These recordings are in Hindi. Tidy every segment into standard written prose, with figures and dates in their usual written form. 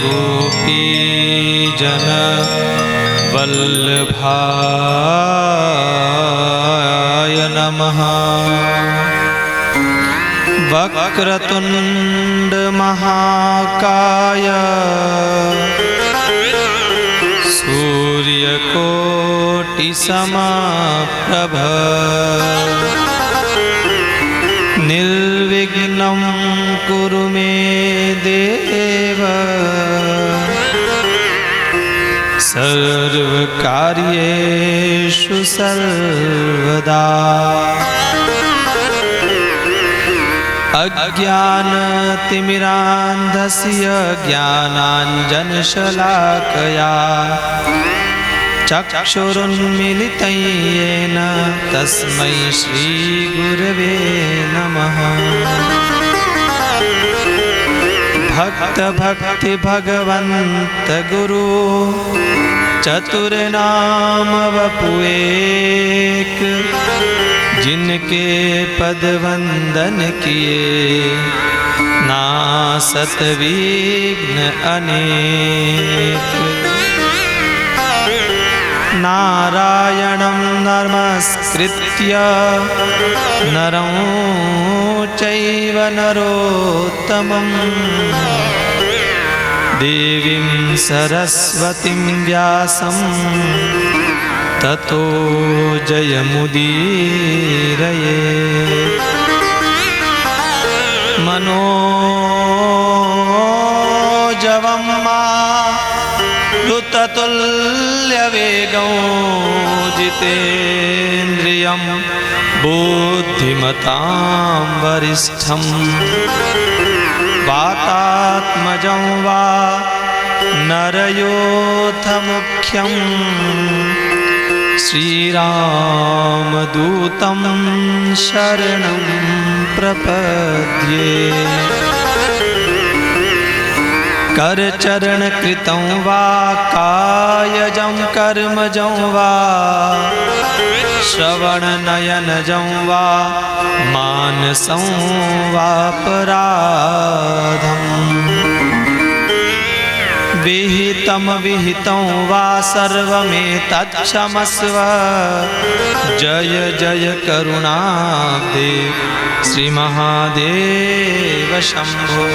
गोपीजन वल्लभाय नमः। वक्रतुंड महाकाय सूर्यकोटि समप्रभ निर्विघ्नं कुरु मे देव सर्वकार्येषु सर्वदा। अज्ञानतिमिरान्धस्य ज्ञानाञ्जनशलाकया चक्षुरुन्मीलितं येन तस्मै श्रीगुरवे नमः। भक्त भक्ति भगवंत गुरु चतुर्नाम वपुएक जिनके पद वंदन किए नासत विघ्न अनेक। नारायणं नमस्कृत्य नरं चैव नरोत्तमं देवीं सरस्वतीं व्यासं ततो जयमुदीरये। मनोजवं मारुततुल्यवेगं जितेन्द्रियं बुद्धिमतां वरिष्ठं वातात्मजं वा नरयोथमुख्यं श्रीरामदूतं शरणं प्रपद्ये। करचरणकृतं वा कायजं कर्मजं वा श्रवणनयनजं वा मानसं वापराधम् विहितं विहितं वा सर्वमेतत्क्षमस्व। जय जय करुणाब्दे श्री महादेव शंभो।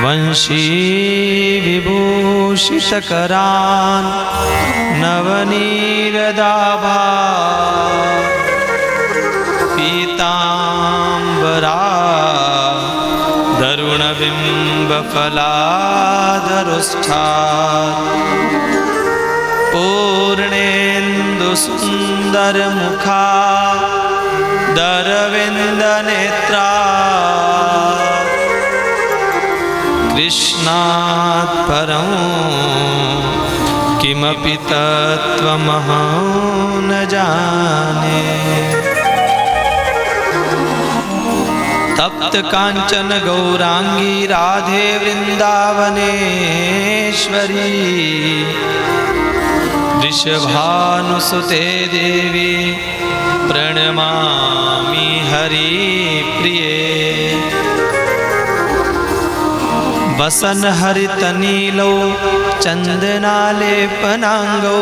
वंशी विभूषितकरान् नवनीरदाभा पीताम्बरा दरुणबिम्बफलाधरुष्ठात् पूर्णेन्दुसुन्दरमुखा दरविन्दनेत्रा कृष्णात् परं किमपि तत्त्वमहं न जाने। तप्त कांचन गौरांगी राधे वृंदावनेश्वरी वृषभानुसुते देवी प्रणमामि हरिप्रिये। वसन हरितनीलो चंदनालेपनांगो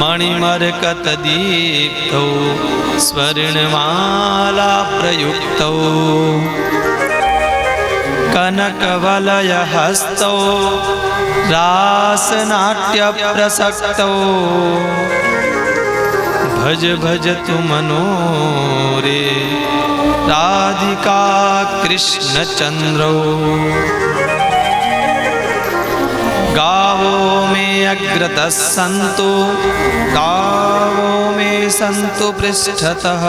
मणिमरकतदीप्तौ स्वर्णमाला प्रयुक्तौ कनकवलयहस्तौ रासनाट्यप्रसक्तौ भज भज तु मनो रे राधिका कृष्णचंद्रौ। गावो में अग्रतः सन्तु गावो में सन्तु पृष्ठतः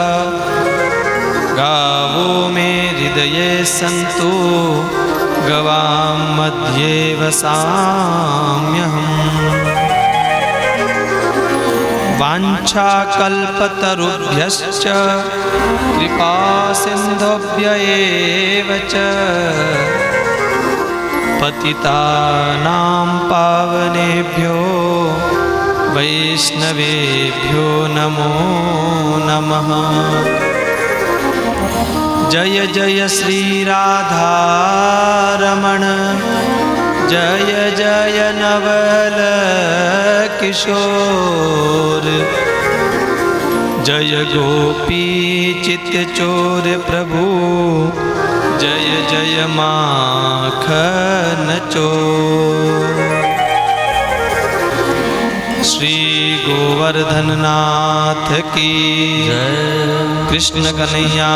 गावो में हृदये सन्तु गवां मध्ये वसाम्यहम्। वाञ्छाकल्पतरुभ्यश्च कृपा सिन्धुभ्य एव च पतितानां पावनेभ्यो वैष्णवेभ्यो नमो नमः। जय जय श्री राधारमण, जय जय नवल किशोर, जय गोपी चित चोर प्रभु, जय जय माखन चोर। श्री गोवर्धन नाथ की जय, कृष्ण कन्हैया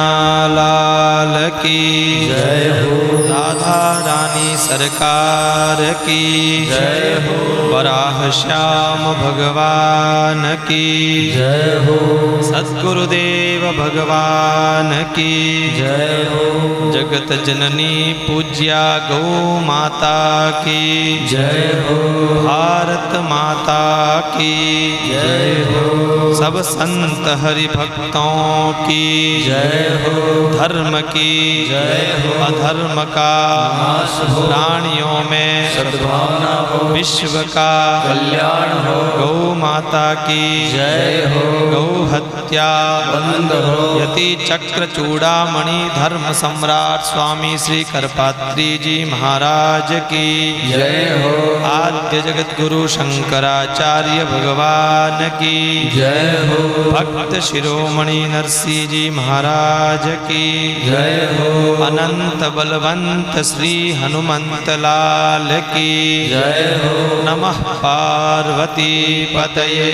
लाल की जय हो, राधा रानी सरकार की जय हो, वराह श्याम भगवान की जय हो, सद्गुरुदेव भगवान की जय हो, जगत जननी पूज्या गौ माता की जय हो, भारत माता की जय हो, सब संत हरि भक्तों की जय हो, धर्म की जय हो, अधर्म का नाश हो, प्राणियों में सद्भावना हो, विश्व का कल्याण हो, गौ माता की जय हो, गौ हत्या बंद हो, यति चक्र चूड़ामणि धर्म सम्राट स्वामी श्री करपात्री जी महाराज की जय हो, आद्य जगत गुरु शंकराचार्य भगवान की जय हो, भक्त शिरोमणि नरसिंह जी महाराज की जय हो, अनंत बलवंत श्री हनुमंत लाल की जय हो, नमः पार्वती पतये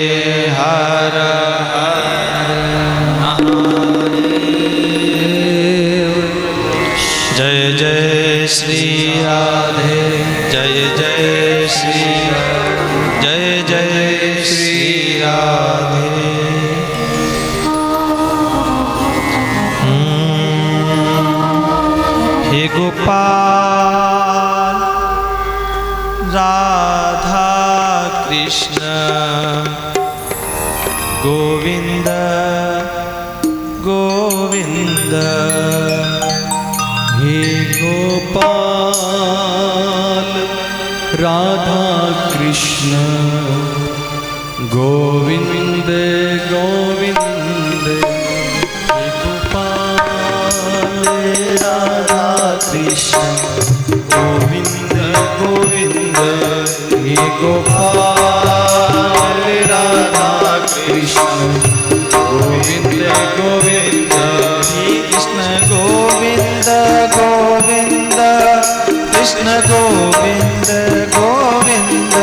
हर हर महादेव। जय जय श्री राधे, जय जय श्री, जय जय श्री राधे। हे गोपाल राधा कृष्ण गोविंद गोविंद, हे गोपाल राधा कृष्ण गोविंद गोविंद, हे गोपाल राधा कृष्ण गोविंद गोविंद, हे गोपाल राधा कृष्ण गोविंद गोविंद, श्री कृष्ण गोविंद गोविंद, कृष्ण गोविंद गोविंद,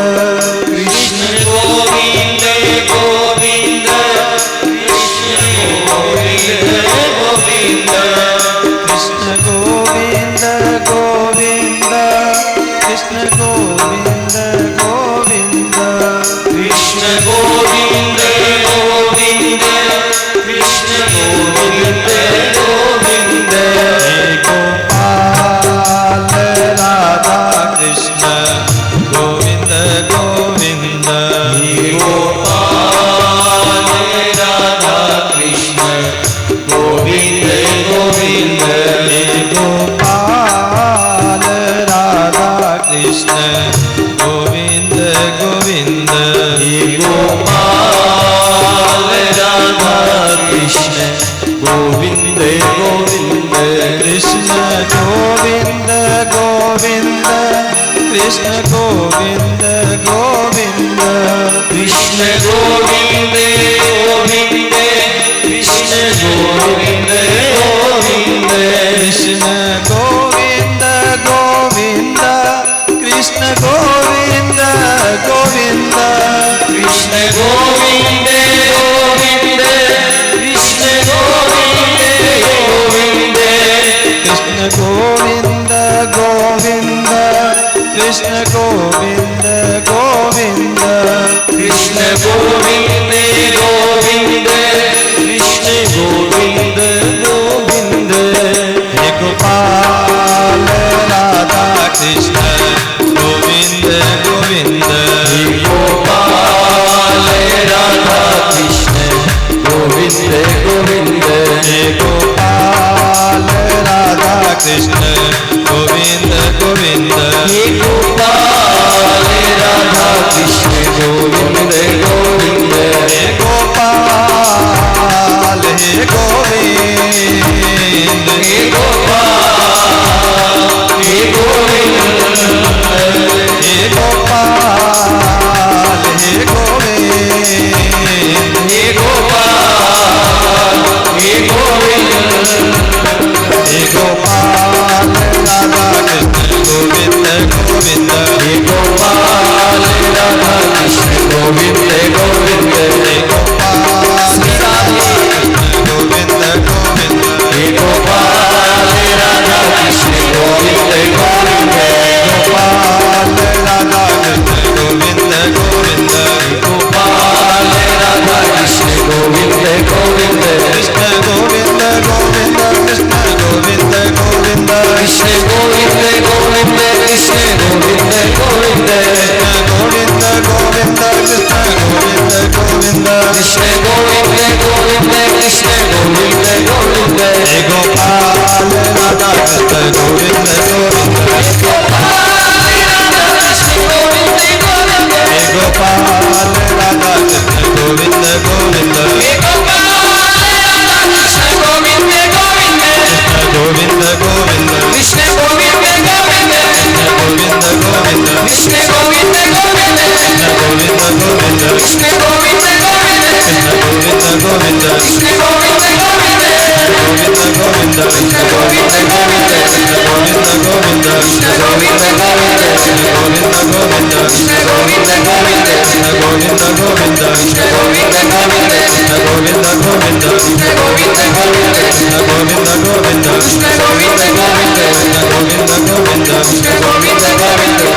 कृष्ण गोविंद गोविंद, कृष्ण गोविंद गोविंद, कृष्ण गोविंद गोविंद गोविंद, कृष्ण गोविंद गोविंद, कृष्ण गोविंद गोविंद, हे गोपाल राधा कृष्ण गोविंद गोविंद, हे गोपाल राधा कृष्ण गोविंद गोविंद, हे गोपाल राधा कृष्ण गोविंद गोविंद, हे गोपाल राधा कृष्ण गोविंद गोविंद, कृष्ण गोविंद गोविंद, कृष्ण गोविंद गोविंद, कृष्ण गोविंद गोविंद, कृष्ण गोविंद गोविंद, कृष्ण गोविंद गोविंद, कृष्ण गोविंद गोविंद, कृष्ण गोविंद गोविंद, कृष्ण गोविंद गोविंद, कृष्ण गोविंद गोविंद, कृष्ण गोविंद गोविंद, कृष्ण गोविंद गोविंद, कृष्ण गोविंद गोविंद, हे गोपाल राधा कृष्ण गोविंद गोविंद, हे गोपाल राधा कृष्ण गोविंद गोविंद, हे गोपाल राधा कृष्ण गोविंद गोविंद, हे गोपाल राधा कृष्ण गोविंद गोविंद हे गोपाल हे गोविंद हे गोपाल हे गोविंद हे गोपाल हे गोविंद हे गोपाल हे गोविंद हे गोपाल राधा कृष्ण गोविंद गोविंद हे गोपाल राधा कृष्ण गोविंद गोविंद हे गोपाल राधा कृष्ण गोविंद गोविंद हे गोपाल राधा कृष्ण गोविंद गोविंद गोपाल राधा कृष्ण गोविंद गोविंद गोपाल राधा कृष्ण गोविंद गोविंद कृष्ण गोविंद गोविंद कृष्ण गोविंद गोविंद कृष्ण गोविंद गोविंद कृष्ण गोविंद गोविंद गोविंद गोविंद कृष्ण गोविंद गोविंद कृष्ण गोविंद गोविंद कृष्ण गोविंद गोविंद हे गोपाल राधा कृष्ण गोविंद गोविंद हे गोपाल राधा कृष्ण गोविंद गोविंद गोविंद गोविंद कृष्ण गोविंद गोविंद गोविंद गोविंद कृष्ण गोविंद गोविंद गोविंद गोविंद कृष्ण गोविंद गोविंद गोविंद गोविंद कृष्ण गोविंद गोविंद गोविंद गोविंद कृष्ण गोविंद गोविंद गोविंद गोविंद कृष्ण गोविंद गोविंद गोविंद गोविंद कृष्ण गोविंद गोविंद गोविंद गोविंद कृष्ण गोविंद गोविंद गोविंद गोविंद कृष्ण गोविंद गोविंद गोविंद गोविंद कृष्ण गोविंद गोविंद गोविंद गोविंद कृष्ण गोविंद गोविंद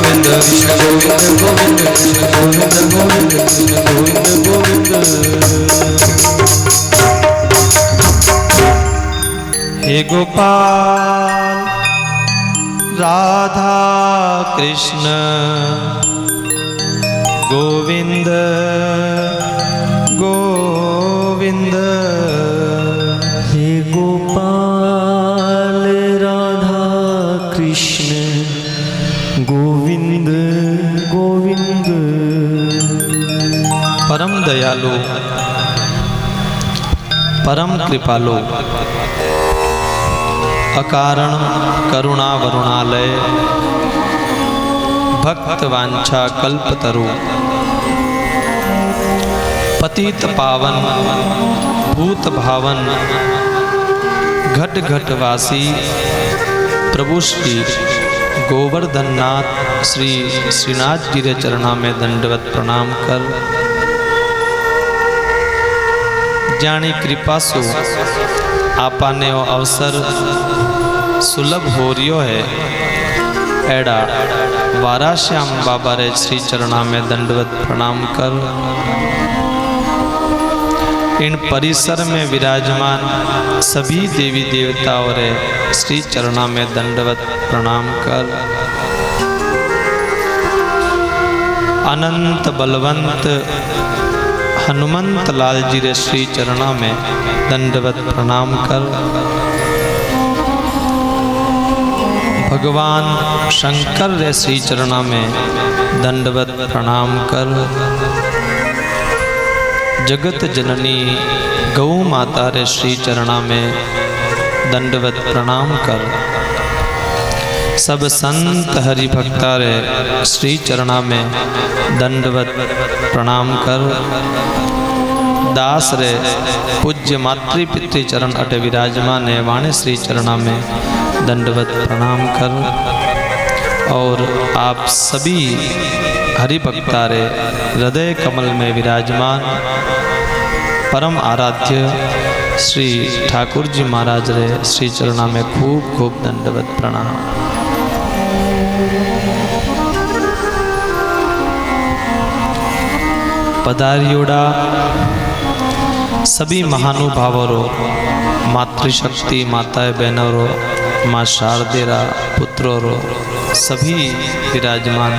गोविंद गोविंद कृष्ण गोविंद गोविंद कृष्ण गोविंद गोविंद गोविंद गोविंद हे गोपाल राधा कृष्ण गोविंद गोविंद हे गोपाल राधा कृष्ण गोविंद गोविंद परम दयालु परम कृपालु अकारण करुणा वरुणालय भक्त वांछा कल्पतरु पतित पावन भूत भावन घट घट वासी प्रभु श्री गोवर्धन नाथ श्री श्रीनाथ जी रे चरणा में दंडवत प्रणाम कर जानी कृपा सु आपाने वो अवसर सुलभ हो रियो है एड़ा वारा श्याम बाबा रे श्री चरणा में दंडवत प्रणाम कर इन परिसर में विराजमान सभी देवी देवताओं रे श्री चरणा में दंडवत प्रणाम कर अनंत बलवंत हनुमंत लाल जी रे श्री चरणा में दंडवत प्रणाम कर भगवान शंकर रे श्री चरणा में दंडवत प्रणाम कर जगत जननी गौ माता रे श्री चरणा में दंडवत प्रणाम कर सब संत हरि भक्ता रे श्री चरणा में दंडवत प्रणाम कर दास रे पूज्य मातृ पितृ चरण अटे विराजमान है वाणे श्री चरणा में दंडवत प्रणाम कर और आप सभी हरि भक्ता रे हृदय कमल में विराजमान परम आराध्य श्री ठाकुर जी महाराज रे श्री चरणा में खूब खूब दंडवत प्रणाम। पधारियोड़ा सभी महानुभावों रो मातृशक्ति माताएं बहनों रो माँ शारदेरा पुत्रों रो सभी विराजमान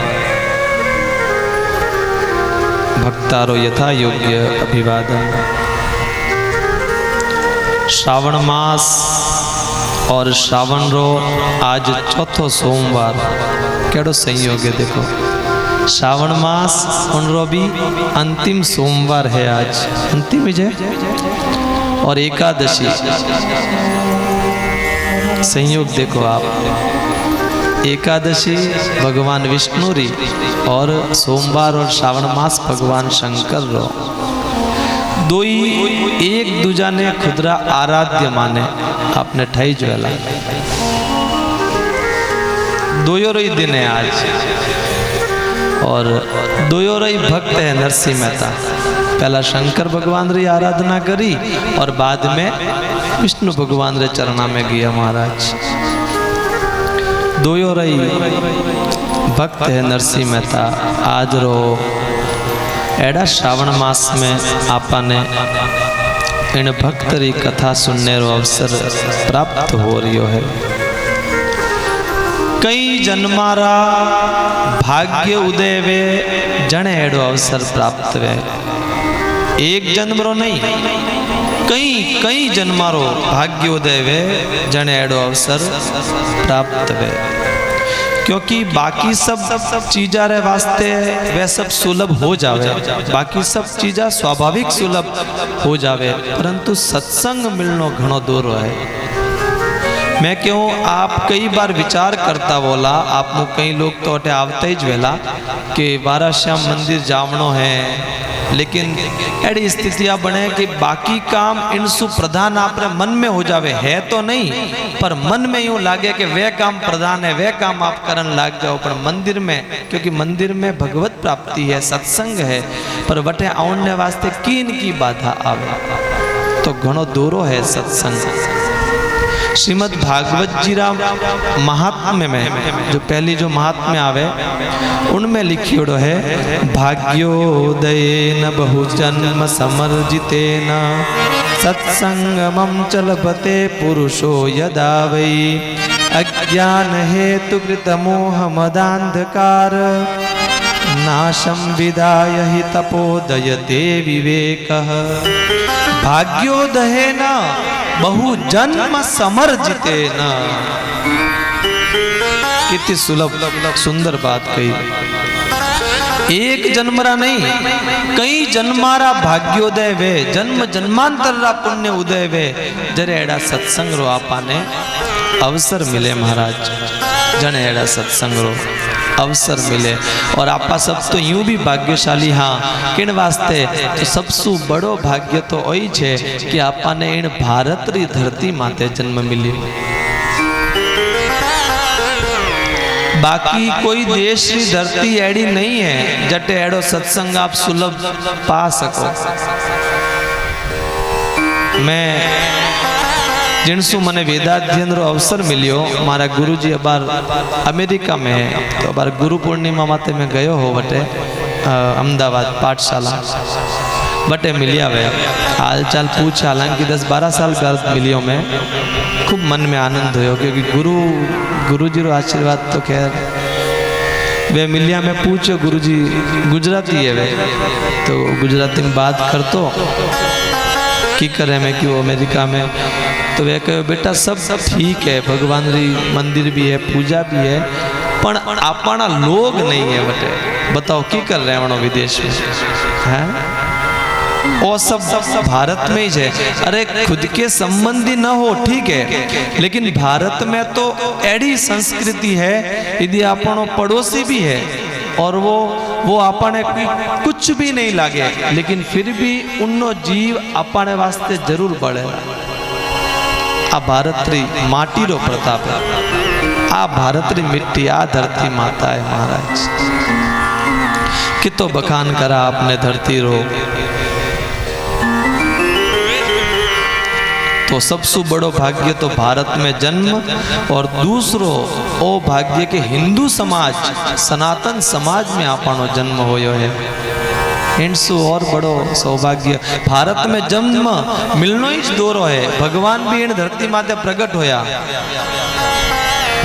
भक्तारो यथा योग्य अभिवादन। श्रावण मास और श्रावण रो आज चौथो सोमवार केड़ो संयोग है देखो श्रावण मास उनरो भी अंतिम सोमवार है आज, अंतिम विजय और एकादशी। संयोग देखो आप, एकादशी भगवान विष्णु री और सोमवार और श्रावण मास भगवान शंकर रो। दो ही एक दूजा ने खुदरा आराध्य माने आपने ठाई ज्वेला। दोयो रही दिन है आज और दोयो रही भक्त है नरसिंह मेहता। पहला शंकर भगवान री आराधना करी और बाद में विष्णु भगवान रे चरणा में गया महाराज। दोयो रही भक्त है नरसिंह मेहता। आज रो एड़ा श्रावण मास में आपने इन भक्त री कथा सुनने रो अवसर प्राप्त हो रियो है। कई जन्मारा भाग्य उदय वे जने एड़ो अवसर प्राप्त वे। एक जन्म रो नहीं, कई जन्मारो भाग्य उदय वे जने एड़ो अवसर प्राप्त वे। क्योंकि बाकी सब चीजा रे वास्ते वे सब सुलभ हो जावे, बाकी सब चीजा स्वाभाविक सुलभ हो जावे, परंतु सत्संग मिलनो घणो दूर है। मैं क्यों आप कई बार विचार करता बोला, आप मु कई लोग तो अटे आवते ही वेला कि बाराश्याम मंदिर जावनो है, लेकिन ऐसी स्थितियां बने कि बाकी काम इनसु प्रधान आपने मन में हो जावे। है तो नहीं पर मन में यूं लागे कि वे काम प्रधान है, वे काम आप करन लाग जाओ। पर मंदिर में, क्योंकि मंदिर में भगवत प्राप्ति है, सत्संग है, पर वटे आने वास्ते किन की बाधा आवे तो घणो दूरो है सत्संग। श्रीमद् भागवत जी राम महात्म्य में जो पहली जो महात्म्य आवे उनमें लिखियोड़ो है, भाग्योदयेन बहुजन्म समर्जितेन सत्संगमं च लभते पुरुषो यदा वै अज्ञान हेतु कृत मोह मदान्धकार नाशं विदाय हि तपोदयते विवेकः। भाग्योदयेन बहुजन्म समर्जितेन। कितनी सुलभ सुंदर बात कही। एक जन्मरा नहीं, कई जन्मारा भाग्योदय वे, जन्म जन्मांतर रा पुण्य उदय वे जरे एड़ा सत्संग रो आपाने अवसर मिले महाराज। जने एड़ा सत्संग रो अवसर मिले और आपा सब तो यूं भी भाग्यशाली। हाँ, किन वास्ते तो सबसु बड़ो भाग्य तो वही छे कि आपा ने इन भारत री धरती माते जन्म मिली। बाकी कोई देश री धरती एड़ी नहीं है जटे एड़ो सत्संग आप सुलभ पा सको। मैं जिनसु मने वेदाध्ययन रो अवसर मिलियो, मारा गुरुजी अबार अमेरिका में है, तो अबार गुरु पूर्णिमा माते में गयो हो बटे अहमदाबाद पाठशाला बटे मिलिया वे हाल चाल पूछा। हालांकि 10-12 साल बाद मिलियो मैं, खूब मन में आनंद हो, क्योंकि गुरुजी रो आशीर्वाद तो खैर। वे मिलिया में पूछो, गुरुजी गुजराती है वे, तो गुजराती में बात करतो की करे मैं क्यों अमेरिका में। तो वे कहो बेटा सब ठीक है, भगवान री मंदिर भी है, पूजा भी है, पर अपना लोग नहीं है बटे। बताओ की कर रहे हैं विदेश में है? और सब भारत में ही है। अरे खुद के संबंधी न हो ठीक है, लेकिन भारत में तो एडी संस्कृति है, यदि अपनो पड़ोसी भी है और वो अपने कुछ भी नहीं लागे, लेकिन फिर भी उन्नो जीव अपने वास्ते जरूर बढ़े। आ भारत री माटी रो प्रताप है, आ भारत री मिट्टी, आ धरती माता है महाराज। कितो बखान करा आपने धरती रो। तो सबसे बड़ो भाग्य तो भारत में जन्म, और दूसरो ओ भाग्य के हिंदू समाज सनातन समाज में आपनो जन्म होयो है। इनसु और बड़ो सौभाग्य भारत में जन्म मिलनो ही दोरो है। भगवान भी इन धरती माते प्रकट होया,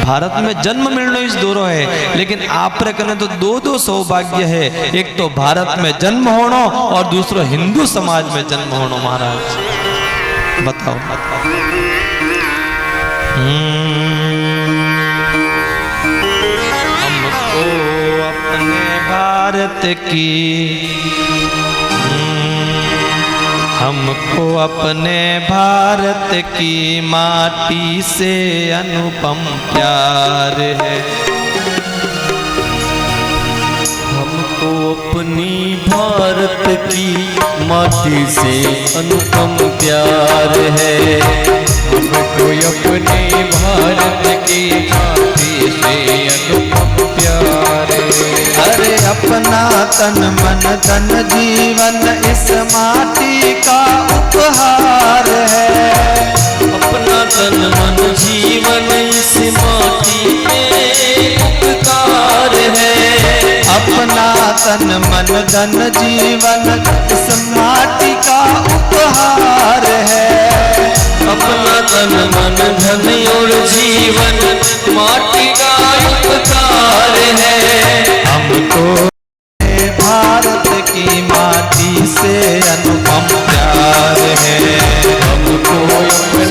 भारत में जन्म मिलनो ही दोरो है, लेकिन आप रे कने तो दो सौभाग्य है। एक तो भारत में जन्म होनो और दूसरो हिंदू समाज में जन्म होनो महाराज। बताओ हमको अपने भारत की, हमको अपने भारत की माटी से अनुपम प्यार है। हमको अपनी भारत की माटी से अनुपम प्यार है। हमको अपने भारत की माटी से अनुपम प्यार है। अरे अपना तन मन धन जीवन इस माटी का उपहार है। अपना तन मन जीवन इस माटी में उपकार है। अपना तन मन धन जीवन इस माटी का उपहार है। अपना तन मन धन और जीवन माटी का उपकार है। हमको भारत की माटी से अनुपम प्यार है। हमको अपनी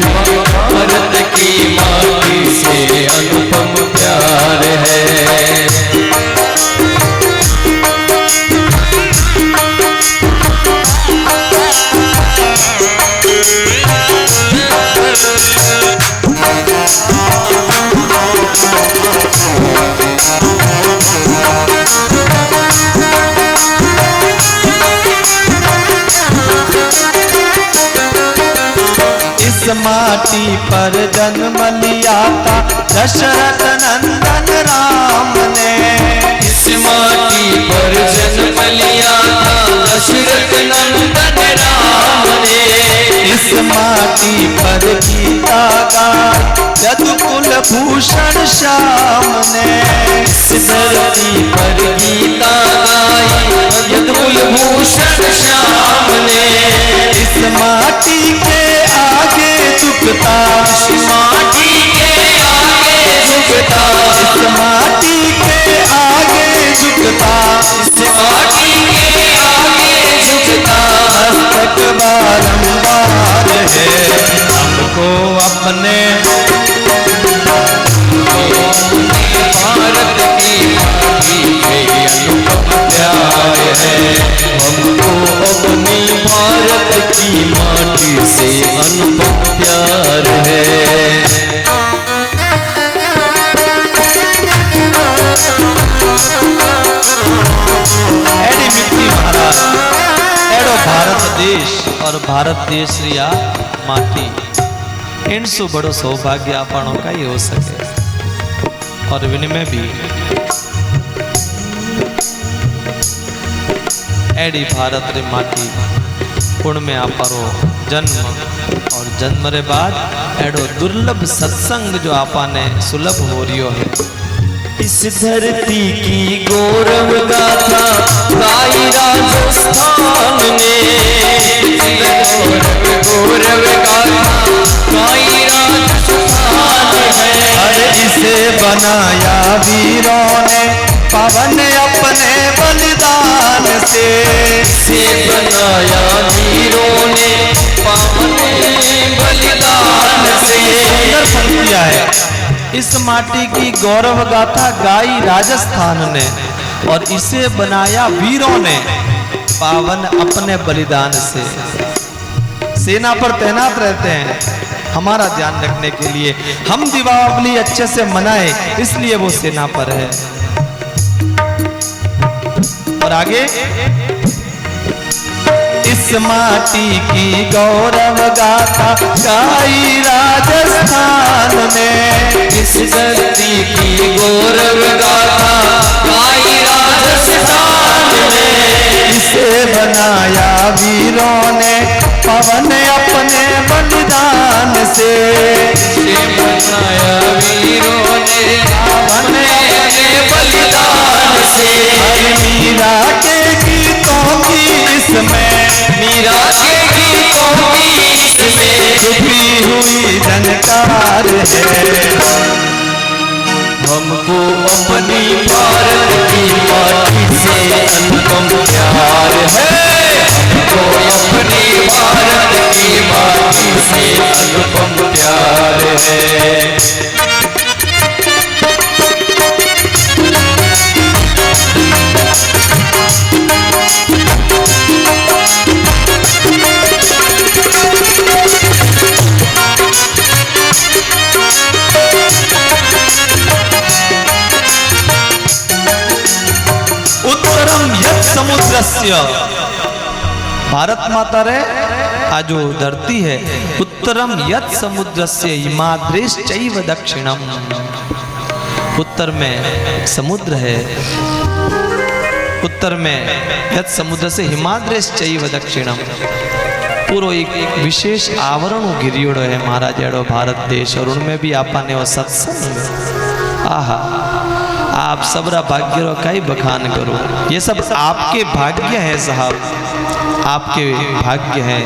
भारत की माटी से अनुपम प्यार है। माटी पर जन्म लिया था दशरथ नंदन राम ने। इस माटी पर जन्म लिया था दशरथ नंदन राम ने। इस माटी पर गीता गाई यदुकुल भूषण श्याम ने। इस धरती पर गीता गाई यदुकुल भूषण श्याम ने। इस माटी के आगे झुकता, इस माटी के आगे झुकता, इस माटी के आगे झुकता, इस माटी के आगे झुकता मस्तक बारंबार है। हमको अपने भारत की माटी से अनुपम प्यार है। हमको अपनी भारत की माटी से अनुपम प्यार है। एडी मिट्टी महाराज एडो भारत देश और भारत देश रिया माटी इनसु बड़ो सौभाग्य आपणों का ही हो सके। और विनिमय भी एडी भारत रे माटी पुण्य में आपरो जन्म और जन्म रे बाद एडो दुर्लभ सत्संग जो आपा ने सुलभ हो रियो है। इस धरती की गौरव गाथा गाई राजस्थान ने। गौरव गाथा गाई राजस्थान है। अरे इसे बनाया वीरों ने पवन अपने बलिदान से। इसे बनाया वीरों ने पवन बलिदान से। सुंदर पंक्तियां है। इस माटी की गौरव गाथा गाई राजस्थान ने और इसे बनाया वीरों ने पावन अपने बलिदान से। सेना पर तैनात रहते हैं हमारा ध्यान रखने के लिए। हम दीपावली अच्छे से मनाए इसलिए वो सेना पर है। और आगे इस माटी की गौरव गाथा गाई राजस्थान ने। इस धरती की गौरव गाथा गाई राजस्थान ने। इसे बनाया वीरों ने पवन अपने बलिदान से। इसे बनाया वीरों ने पवन अपने बलिदान से। मीरा के गीतों की इसमें, मीरा के गीतों की इसमें छुपी हुई झनकार है। हमको अपनी भारत की माटी से अनुपम प्यार है। हमको अपनी भारत की माटी से अनुपम प्यार है। भारतस्य भारत माता रे आ जो धरती है उत्तरम यत समुद्र से हिमाद्रेश्चैव दक्षिणम। उत्तर में समुद्र है, उत्तर में यत समुद्र से हिमाद्रेश्चैव दक्षिणम पूरो एक विशेष आवरण घिरियोड़ो है महाराज एड़ो भारत देश। और उनमें भी आपने वो सत्संग, आहा आप सबरा भाग्य रो कई बखान करो। ये सब आपके भाग्य है साहब, आपके भाग्य है।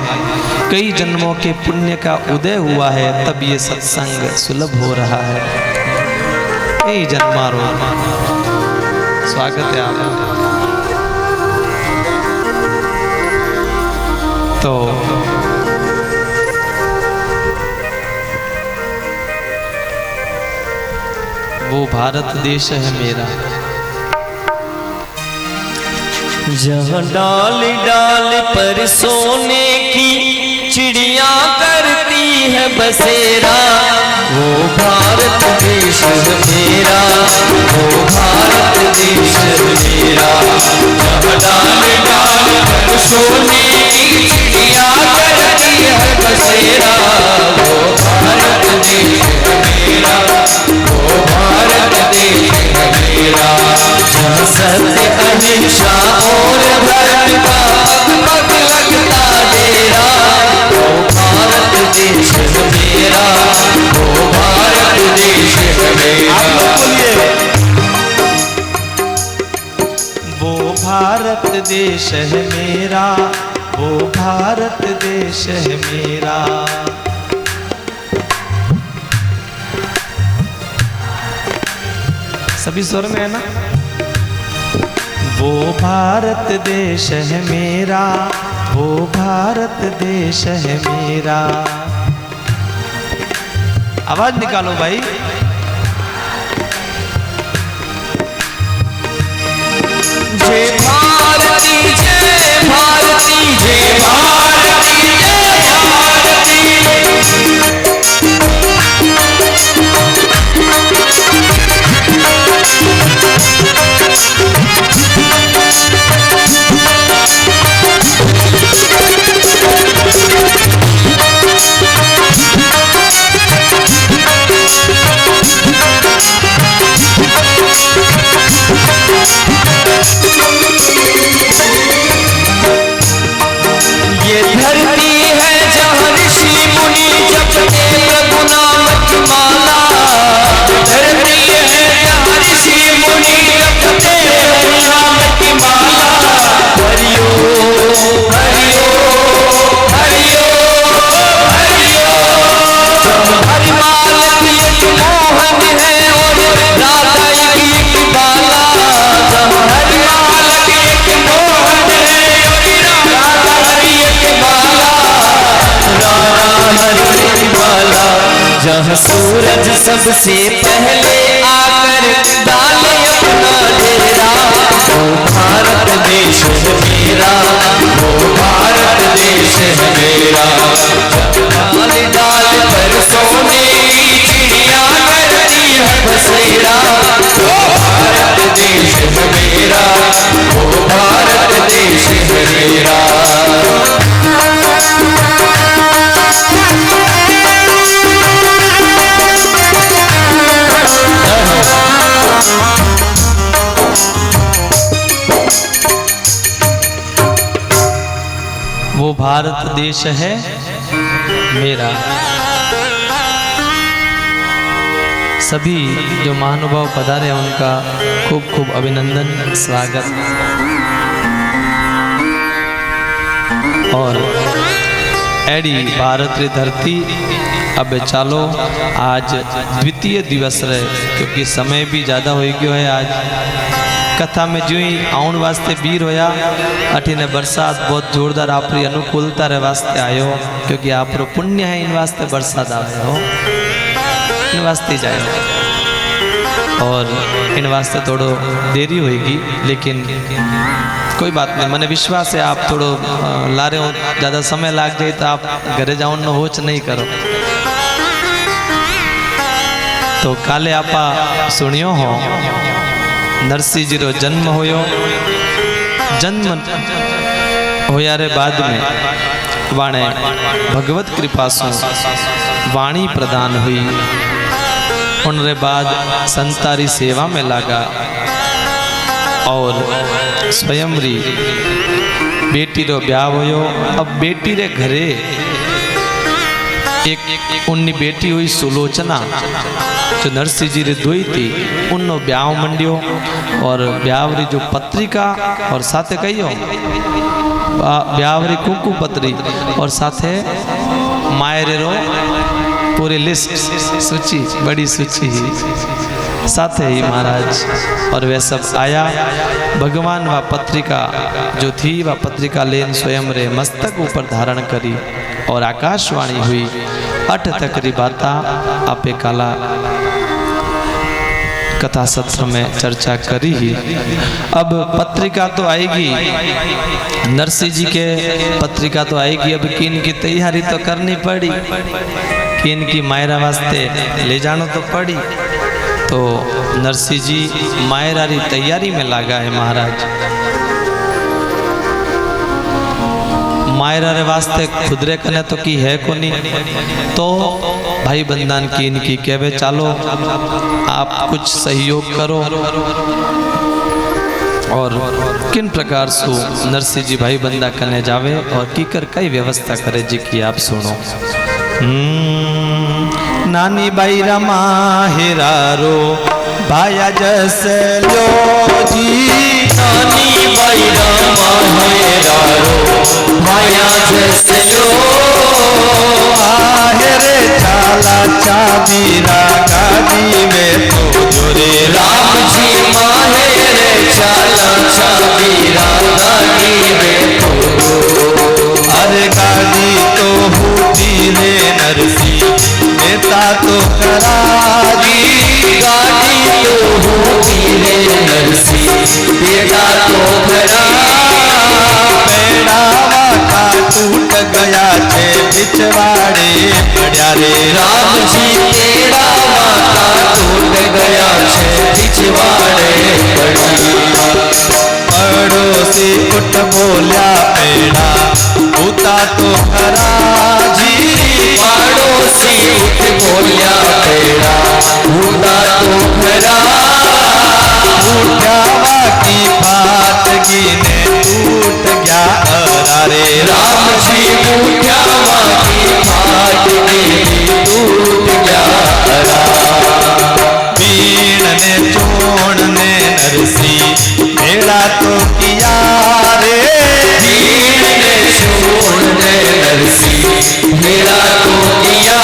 कई जन्मों के पुण्य का उदय हुआ है तब ये सत्संग सुलभ हो रहा है। कई जन्मारो स्वागत है आप। तो वो भारत देश है मेरा, जहाँ डाल डाल पर सोने की चिड़िया करती है बसेरा, वो भारत देश है मेरा, वो भारत देश है मेरा। जहाँ डाल डाल पर सोने की चिड़िया करती है बसेरा, वो भारत देश है मेरा, वो भारत देश है मेरा। जहाँ सत्य अहिंसा और धर्म का पग लगता डेरा, वो भारत देश है मेरा, वो भारत देश है मेरा। वो भारत देश है मेरा, वो भारत देश है मेरा। सभी स्वर में है ना। वो भारत देश है मेरा, वो भारत देश है मेरा। आवाज निकालो भाई। जय भारती जय भारती जय भारती जय भारती। ये धरती है जहाँ ऋषि मुनि जपते प्रभु नाम की माला। धरती है जहाँ ऋषि मुनि जपते प्रभु नाम की माला। हरिओ हरिओ हरिओ हरिओ। हरिमाल की एक मोहन है और राधा की एक बाला। हरिमाल की एक मोहन है और राधा की एक बाला। बाला जहाँ सूरज सबसे पहले आकर डाले अपना डेरा, वो भारत देश है मेरा, वो भारत देश है मेरा। डाल डाल पर सोने की चिड़िया करती है बसेरा, वो भारत देश है मेरा, वो भारत देश है मेरा। वो भारत देश है मेरा। सभी जो महानुभाव पधारे हैं उनका खूब खूब अभिनंदन, स्वागत। और एडी भारत री धरती अब चालो आज द्वितीय दिवस रहे, क्योंकि समय भी ज़्यादा हो गयो है। आज कथा में जो ही आउन वास्ते बीर होया अठी ने बरसात बहुत जोरदार आपरी अनुकूलता रे वास्ते आयो, क्योंकि आप रो पुण्य है इन वास्ते बरसात आवे हो, इन वास्ते जाए। और इन वास्ते थोड़ो देरी होगी, लेकिन कोई बात नहीं, मैंने विश्वास है आप थोड़ो ला रहे हो, ज़्यादा समय लाग जाए तो आप घरे जाओ न होच नहीं करो। तो काले आपा सुनियो हो नरसिंह जी रो जन्म होयो। जन्म होया रे बाद में वाणे भगवत कृपा से वाणी प्रदान हुई। उनरे बाद संतारी सेवा में लगा और स्वयं री बेटी रो ब्याह होयो। अब बेटी रे घरे एक उन्नी बेटी हुई सुलोचना जो नरसिंह जी रे दुई थी, उन्नो ब्याह मंडियो और ब्याह री जो पत्रिका और साथे कहियो ब्याह री कुंकू पत्री और साथे मायरे रो पूरी लिस्ट सूची, बड़ी सूची साथे ही महाराज। और वे सब आया भगवान व पत्रिका जो थी वह पत्रिका लेन स्वयं रे मस्तक ऊपर धारण करी और आकाशवाणी हुई। अठ तक री बाता आपे काला कथा सत्र में चर्चा करी ही। अब पत्रिका तो आएगी, नरसिंह जी के पत्रिका तो आएगी। अब किन की तैयारी तो करनी पड़ी, किन की मायरा वास्ते ले जानो तो पड़ी। तो नरसिंह जी मायरा री तैयारी में लगा है महाराज। मायरा रे वास्ते खुदरे कने तो की है को नहीं, तो भाई बंधन की इनकी कहवे चालो आप कुछ सहयोग करो। और किन प्रकार से नरसिंह जी भाई बंदा कने जावे और कीकर कई व्यवस्था करे जी की आप सुनो। नानी बाई रमा हेरारो भाया जस लो जी, नानी बाई रमा हेरारो भाया जस लो। आहेरे चाला चाबीरा गादी में तो जोरे राम जी माहेरे चाला चाबीरा गादी में तो। अरे गादी तो होती रे नरसिंह नेता तो कराजी, गाड़ी तो होती रे नरसिंह बेटा तो खरा। पेड़ावा का टूट गया थे बिछवाड़े पड़ा रे राम जी तेरा माता टूट गया छे बिछवाड़े पड़ी। पड़ोसी उठ बोला पेड़ा उता तो कराजी, पड़ोसी उठ बोलिया पेड़ा उठा तो खरा। उठावा की बात गिने टूट गया अरारे राम जी उठावा की बात गिने टूट गया अरा। बीण ने चोण ने नरसिंह मेरा तो किया रे, बीण ने चोण ने नरसिंह मेरा तो किया।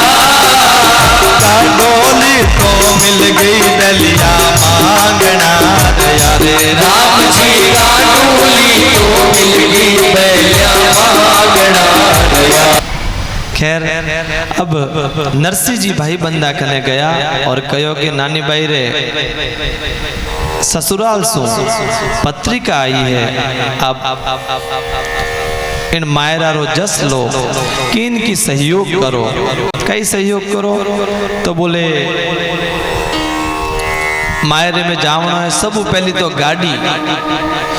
डोली तो मिल गई दलिया मांगना दया रे राम जी का डोली तो मिल गई दलिया मांगना दया। खैर अब नरसिंह जी भाई बंदा कने गया और कहो कि नानी भाई रे ससुराल सो पत्रिका आई है, अब इन मायरा रो जस लो कि इनकी सहयोग करो। कई सहयोग करो तो बोले मायरे में जावना है सब पहली तो गाड़ी,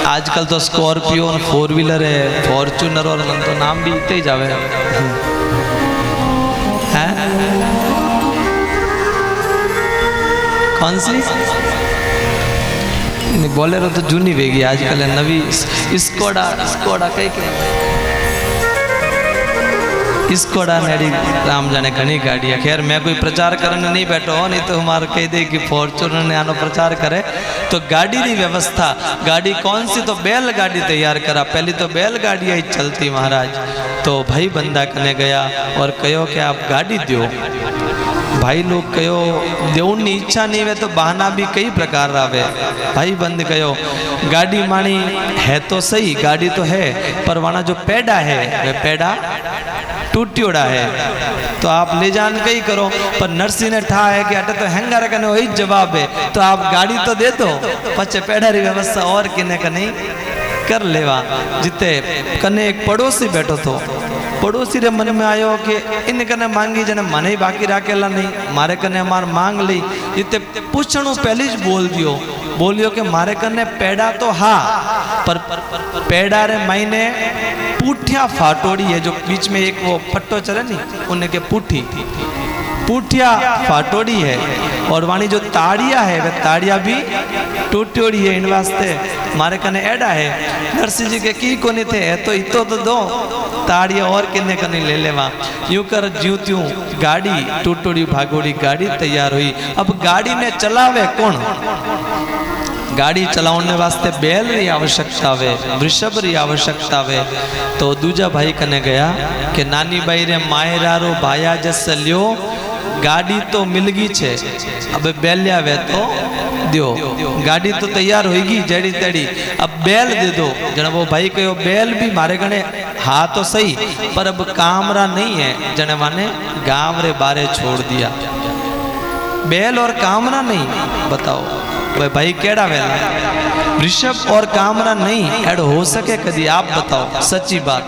आजकल तो स्कॉर्पियो 4 व्हीलर है, फॉर्चूनर और तो नाम भी इतने ही जावे है। कौन सी बोलेरो तो जूनी वेगी, आजकल है नवी स्कोडा कई स्कोडा नेड़ी राम जाने घनी गाड़ी है। खैर मैं कोई प्रचार करने नहीं बैठो हो, नहीं तो हमारा कह दे कि फॉर्चूनर ने आनो प्रचार करे। तो गाड़ी की व्यवस्था, गाड़ी कौन सी, तो बैल गाड़ी तैयार करा। पहले तो बैल गाड़ी ही चलती महाराज। तो भाई बंदा कने गया और कहो कि आप गाड़ी दो। भाई लोग कहो देवनी इच्छा नहीं वे तो बहाना भी कई प्रकार रावे। भाई बंद कहो गाड़ी मानी है तो सही, गाड़ी तो है, पर वहाँ जो पेड़ा है वह पेड़ा टूटियोड़ा है, तो आप ले जान के ही करो। पर नरसिंह ने ठा है कि अटे तो हैंगा रखने वही जवाब है, तो आप गाड़ी तो दे दो, पचे पेड़ा री व्यवस्था और किने का नहीं कर लेवा। जिते कने एक पड़ोसी बैठो तो पड़ोसी रे मन में आयो कि इन कने मांगी जने मने ही बाकी राखेला नहीं, मारे कने मार मांग ली। इते पूछणु पहली ज बोल दियो, बोलियो कि मारे कने पेड़ा तो हा, पर पेड़ा रे मायने पूठिया फाटोड़ी है, जो बीच में एक वो पट्टो चले नहीं, उन्हें के पूठिया फाटोड़ी है। और वाणी जो ताड़िया है वह ताड़िया भी टूटोड़ी है। इन वास्ते मारे कने एडा है। नरसिंह जी के की कोनी थे, है तो इतो तो दो ताड़िया और किन्ने कने ले लेवा। यूं कर ज्यों त्यों गाड़ी टूटोड़ी भागोड़ी गाड़ी तैयार हुई। अब गाड़ी ने चलावे कौन? गाड़ी चलाने वास्ते बैल री आवश्यकता है, वृषभ री आवश्यकता है। तो दूजा भाई कने गया कि नानी भाई रे मायरारो भाया जस लियो, गाड़ी तो मिल गई छे, अब बैल वे तो दियो। गाड़ी तो तैयार होगी जड़ी तड़ी, अब बैल दे दो। जने वो भाई कहो बैल भी मारे गणे हाँ तो सही, पर अब कामरा नहीं है। जने माने गांव रे बारे छोड़ दिया, बैल और कामरा नहीं। बताओ वह भाई केड़ा वेला? वृषभ और कामरा नहीं ऐड हो सके कदी? आप बताओ सच्ची बात।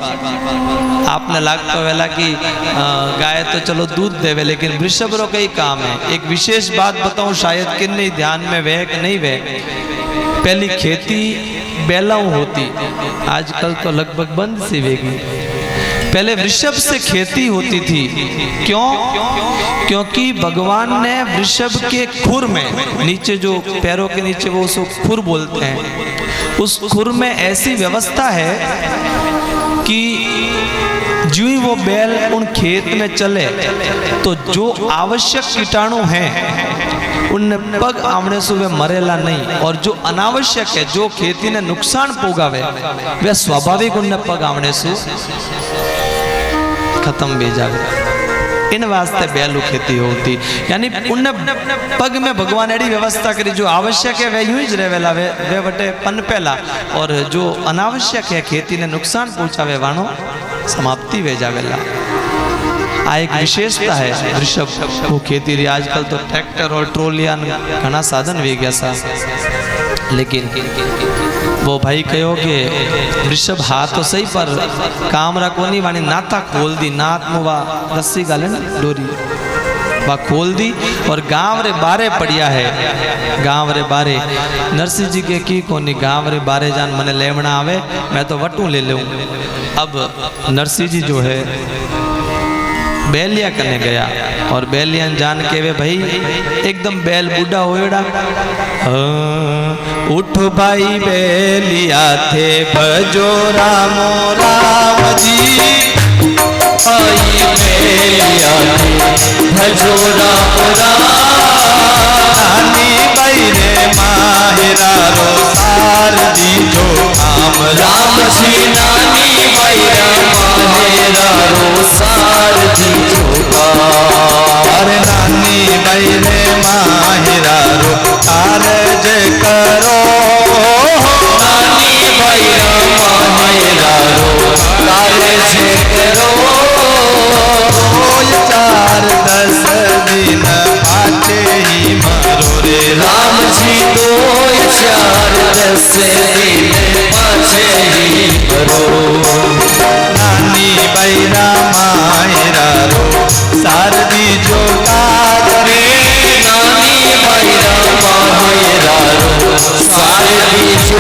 आपने लागतो वेला कि गाय तो चलो दूध देवे, लेकिन वृषभ रो कई काम है। एक विशेष बात बताऊं, शायद किन्ने ध्यान में वे कि नहीं वे। पहली खेती बैलाऊ होती, आजकल तो लगभग बंद सी वेगी। पहले वृषभ से खेती होती थी। क्यों? क्योंकि भगवान ने वृषभ के खुर में, नीचे जो पैरों के नीचे वो उसको खुर बोलते हैं, उस खुर में ऐसी व्यवस्था है कि जो ही वो बैल उन खेत में चले तो जो आवश्यक कीटाणु हैं उन पग आमने से वे मरेला नहीं, और जो अनावश्यक है, जो खेती ने नुकसान पोगावे, वे स्वाभाविक उन पग आमने से खत्म भी जावे। इन वास्ते बैलू खेती होती, यानी उन पग में भगवान एडी व्यवस्था करी, जो आवश्यक है वे यूं ही रहेला, वे वटे पनपेला, और जो अनावश्यक है खेती ने नुकसान पहुंचावे वाणो समाप्ति वे जावेला। आ एक विशेषता है वृषभ को खेती री। आजकल तो ट्रैक्टर और ट्रोलिया घना साधन वे गया सा, लेकिन वो भाई कहो कि वृषभ हाथ तो सही, पर कामरा कोनी वाणी नाता खोल दी, नात मुवा रस्सी गाले ना डोरी वा खोल दी, और गांव रे बारे पड़िया है। गांव रे बारे नरसिंह जी के की कोनी, गांव रे बारे जान मने लेवना आवे, मैं तो वटू ले लूं। अब नरसिंह जी जो है बैलिया करने गया, और बैलियन जान के वे भाई एकदम बैल बूढ़ा होएड़ा। उठ भाई बैलिया थे भजो रामो राम जी, आई बैलिया थे भजो राम राम। नानी भाई रे माहिरा रो सार दी जो काम राम जी, नानी बैरा माहेरा रो सार दी अरे नानी भाई रे माहिरा रो कारज करो। नानी बैरा माहेरा रो कारज करो। रोज 4-10 दिन पाछे ही मारो रे राम जी, 2-4-10 दिन पाछे ही करो। नानी बैरा माहिरा रो सारदी जो कागरे। नानी बैरा माहेरा रो सारदी जो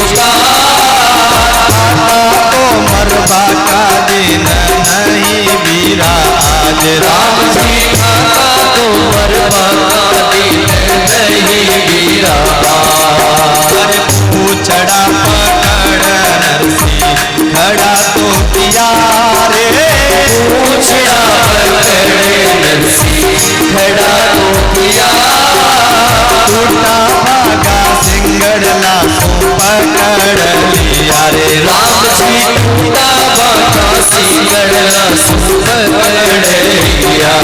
तो मरबा का दिन नहीं बीरा आज। राम जी, तो मरबा का दिन नहीं बीरा। पूछड़ा पकड़ नरसी खड़ा तो किया रे। पूछड़ा पकड़ नरसी खड़ा तो किया। टूटा भागा सिंगड़ला को पकड़ लिया रे। राम जी, टूटा भागा सिंगड़ला को पकड़ लिया।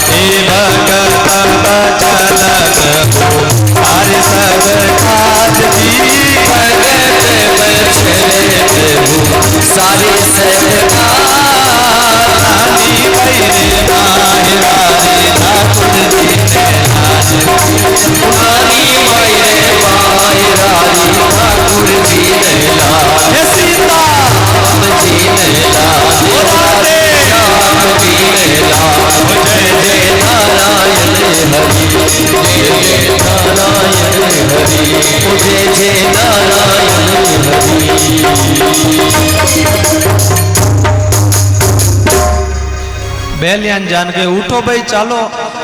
हे भगत बचलक हो हर सब काज दी। भगत बचले हो सारे सदका। नानी बैरे माहिरा रे ठाकुर जी ने आज। नानी बैरे माहिरा रे ठाकुर जी ने लाज। हे सीता राम जी ने लाज। राधे बेलियान जान गए, उठो भाई चालो,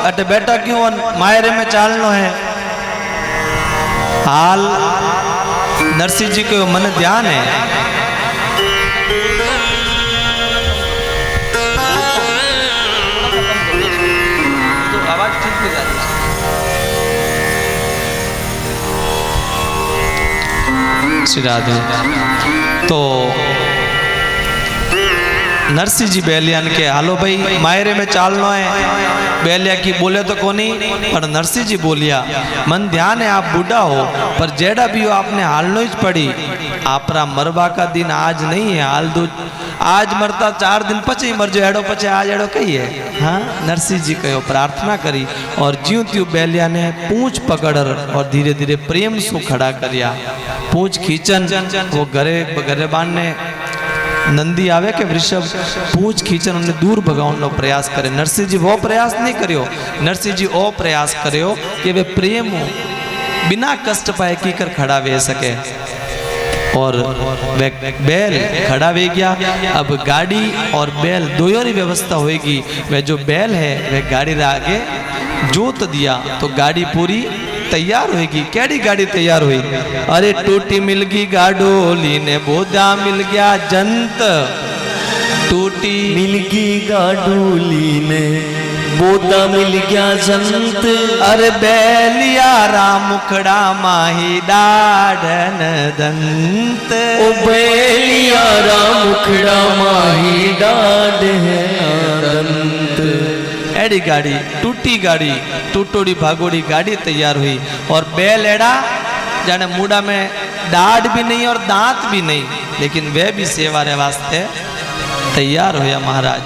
अटे बेटा क्यों मायरे में चालनो है। हाल नरसिंह जी को मन ध्यान है। आवाज ठीक नहीं जा रही। श्री राधे। तो नरसिंह जी बेलियान के हालो भाई मायरे में चालनो है। बेलिया की बोले तो कोनी, पर नरसिंह जी बोलिया मन ध्यान है आप बूढ़ा हो, पर जेड़ा भी हो आपने हालनो ही पड़ी। आपरा मरवा का दिन आज नहीं है, हाल दो आज मरता 4 दिन पचे ही मर जो, एड़ो पचे आज एड़ो कही है। हाँ नरसिंह जी कहो प्रार्थना करी और ज्यों त्यों बेलिया ने पूंछ पकड़ और धीरे धीरे प्रेम सु खड़ा करिया। पूंछ खींचन वो घरे बांधने नंदी आवे के वृषभ पूंछ खींचन उन्हें दूर भगाने प्रयास करे। नरसिंह जी वो प्रयास नहीं करियो, नरसिंह जी वो प्रयास करियो कि वे प्रेम बिना कष्ट पाए की कर खड़ा वे सके। और बैल खड़ा वे गया। अब गाड़ी और बैल दोनों की व्यवस्था होगी। वह जो बैल है वह गाड़ी रे आगे जोत दिया तो गाड़ी पूरी तैयार होगी। कैडी गाड़ी तैयार हुई? अरे टूटी मिल गई गाडोली ने बोधा मिल गया जंत। टूटी मिल गई गाडोली ने बोधा मिल गया जंत। अरे बैलिया राम मुखड़ा माही डाढ़न दंत। ओ बैलिया राम मुखड़ा माही डाढ़न दंत। एड़ी गाड़ी टूटी गाड़ी टूटोड़ी भागोड़ी गाड़ी तैयार हुई और बैल एड़ा जाने मुड़ा में दाढ़ भी नहीं और दांत भी नहीं, लेकिन वह भी सेवा रे वास्ते तैयार होया महाराज।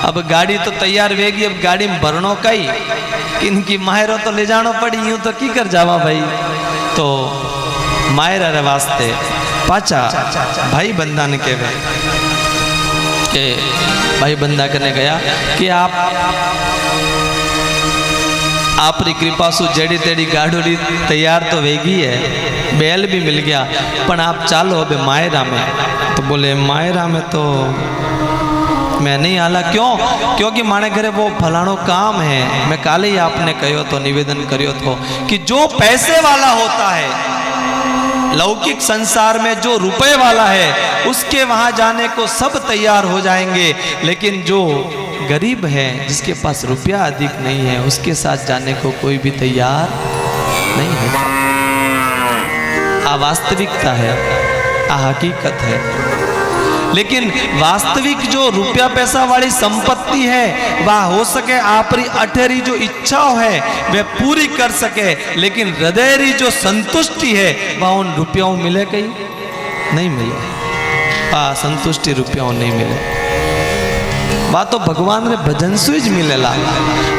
अब गाड़ी तो तैयार वेगी, अब गाड़ी में भरनो कई किनकी मायरो तो ले जानो पड़ी, यूं तो की कर जावा भाई। तो मायरा रे वास्ते पाचा भाई बंदा ने कहे के भाई बंदा करने गया कि आपरी कृपा सु जेड़ी तेड़ी गाड़ोड़ी तैयार तो वेगी है, बैल भी मिल गया, पर आप चालो अबे मायरा में। तो बोले मायरा में तो मैं नहीं आला। क्यों? क्योंकि माने घरे वो फलानो काम है। मैं काले ही आपने कहो तो निवेदन करियो तो कि जो पैसे वाला होता है लौकिक संसार में, जो रुपए वाला है उसके वहां जाने को सब तैयार हो जाएंगे, लेकिन जो गरीब है जिसके पास रुपया अधिक नहीं है उसके साथ जाने को कोई भी तैयार नहीं है। वास्तविकता है, हकीकत है। लेकिन वास्तविक जो रुपया पैसा वाली संपत्ति है वह हो सके आपरी अठेरी जो इच्छा है वह पूरी कर सके, लेकिन हृदय री जो संतुष्टि है वह उन रुपयों मिले कहीं नहीं मिले। संतुष्टि रुपयों नहीं मिले। वह तो भगवान रे भजन सुज मिलेला,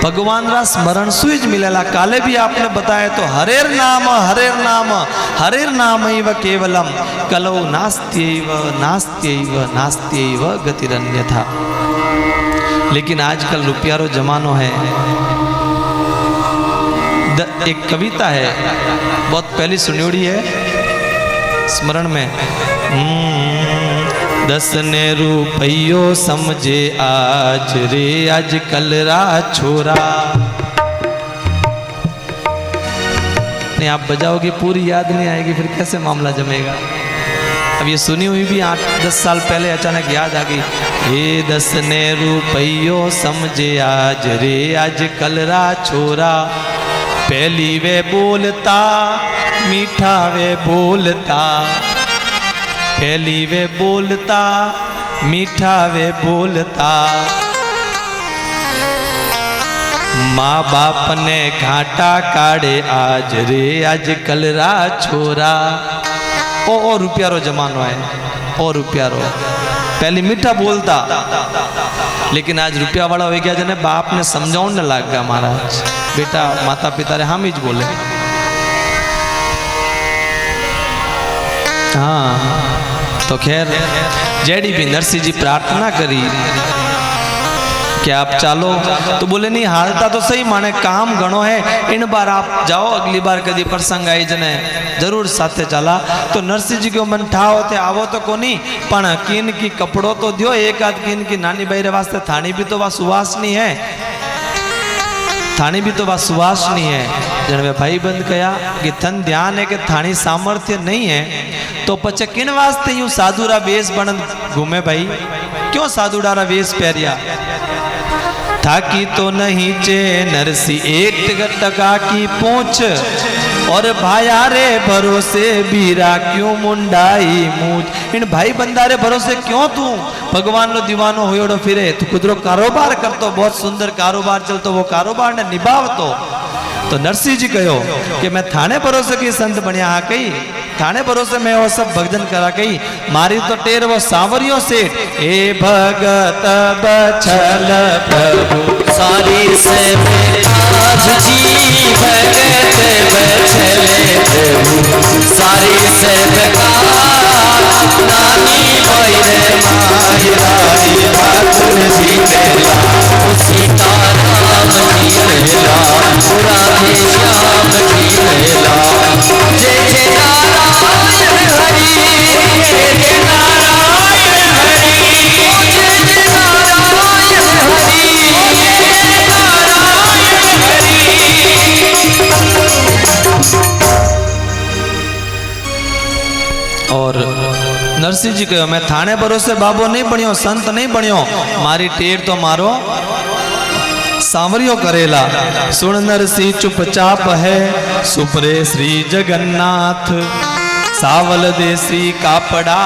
भगवान रा स्मरण सुज मिलेला। काले भी आपने बताया तो हरेर नाम हरेर नाम केवलम कलौ नास्त्यैव नास्त्यैव नास्त्यैव गतिरन्यथा। लेकिन आजकल रुपया रो जमानो है। एक कविता है बहुत पहली सुनियोड़ी है स्मरण में। 10 ने रुपयो समझे आज रे आज कल रा छोरा। नहीं आप बजाओगे पूरी याद नहीं आएगी, फिर कैसे मामला जमेगा। अब ये सुनी हुई भी 8-10 साल पहले अचानक याद आ गई। ये 10 ने रुपयो समझे आज रे आज कल रा छोरा। पहली वे बोलता मीठा वे बोलता, पहली वे बोलता मीठा वे बोलता। माँ बाप ने घाटा काढ़े आज रे आज कल रा छोरा। ओ रुपया रो जमानो है, ओ रुपया रो। पहले मीठा बोलता, लेकिन आज रुपया वाला हो गया जने बाप ने समझाने लग गया महाराज। बेटा माता पिता रे हम ही बोले। हाँ तो खैर जेडी भी नरसिंह जी प्रार्थना करी कि आप चालो। तो बोले नहीं हालता तो सही, माने काम घणो है, इन बार आप जाओ, अगली बार कभी प्रसंग आई जने जरूर साथे चला। तो नरसिंह जी को मन ठाओ थे आवो तो कोनी, पण किन की कपड़ो तो दियो, एक आध किन की नानी बहरे वास्ते थानी भी तो वह सुवासनी है, थानी भी तो वह सुवासनी है। जन वे भाई बंद कया कि थन ध्यान है कि थानी सामर्थ्य नहीं है, तो पचे किन वास्ते यूं साधुरा वेश बन घूमे भाई, क्यों साधुडारा वेश पहरिया। थाकी तो नहीं चे नरसी एक टका की पूछ, और भायारे भरोसे बीरा क्यों मुंडाई मूछ। इन भाई बंदारे भरोसे क्यों तू भगवान नो दीवानो होयोड़ो फिरे, तू खुदरो कारोबार करतो, बहुत सुंदर कारोबार चलतो, वो कारोबार ने निभावतो। तो नरसिंह जी कहो कि मैं थाने भरोसे की संत बनिया हाँ कही, थाने भरोसे मैं वो सब भजन करा कही, मारी तो टेर वो सांवरियों से ए भगत बछल प्रभु सारी से आज जी भगत बछले प्रभु, सारी से नानी भैरे मायरारी ठाकुर जी मेला, सीताराम जी मेला, राधे श्याम जी मेला। जय जय नारायण हरि, जय जय नारायण हरि, जय जय नारायण हरि, जय जय नारायण हरि। और नरसिंह जी कहो मैं थाने भरोसे बाबो नहीं बनियो, संत नहीं बनियो, मारी टेर तो मारो सांवरियो करेला। सुन नरसिंह चुपचाप है सुपरे श्री जगन्नाथ, सावल देसी कापड़ा